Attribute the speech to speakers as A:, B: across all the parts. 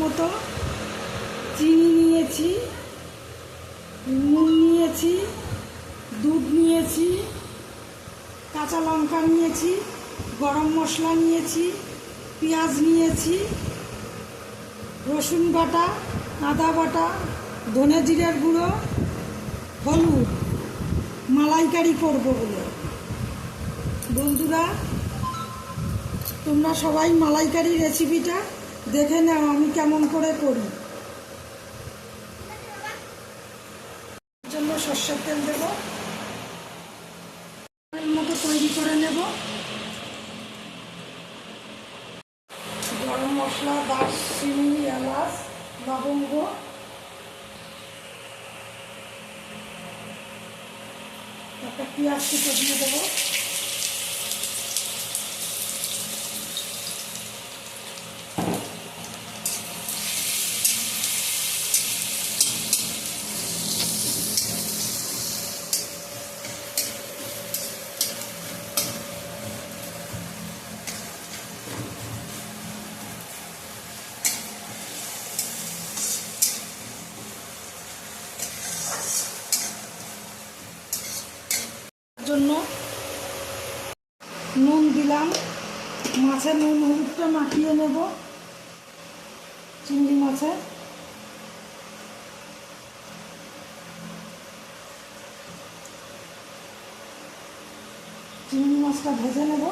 A: মতো চিনি নিয়েছি, নুন নিয়েছি, দুধ নিয়েছি, কাঁচা লঙ্কা নিয়েছি, গরম মশলা নিয়েছি, পেঁয়াজ নিয়েছি, রসুন বাটা, আদা বাটা, ধনে জিরার গুঁড়ো, হলুদ, মালাইকারি করবো বলে। বন্ধুরা, তোমরা সবাই মালাইকারি রেসিপিটা দেখে নাও আমি কেমন করে করি। জন্য সর্ষের তেল দেব, এর মতো তৈরি করে নেব। গরম মশলা, দারচিনি, এলাচ, লবঙ্গ, একটা পেঁয়াজ কুচো দিয়ে দেবো। জন্য নুন দিলাম, মাছে নুন হলুদটা মাখিয়ে নেব। চিংড়ি মাছে চিংড়ি মাছটা ভেজে নেব।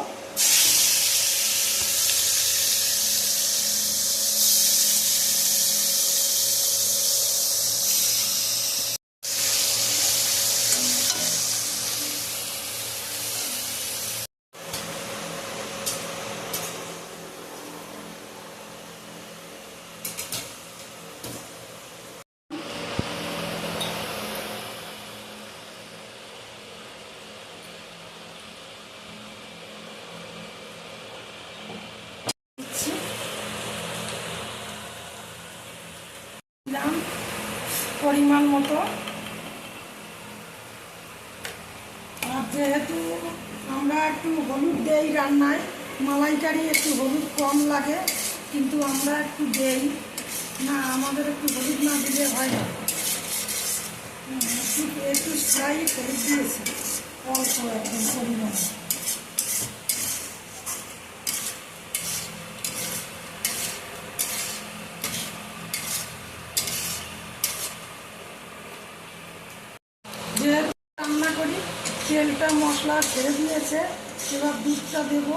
A: পরিমাণ মতো, আর যেহেতু আমরা একটু হলুদ দেই রান্নায়, মালাইকারি একটু হলুদ কম লাগে, কিন্তু আমরা একটু দেই না, আমাদের একটু হলুদ না দিলে হয় না। একটু ফ্রাই হলুদ দিয়েছি, অল্প একদম পরিমাণ। যেহেতু রান্না করি তেলটা মশলা ছেড়ে দিয়েছে, এবার দুধটা দেবো।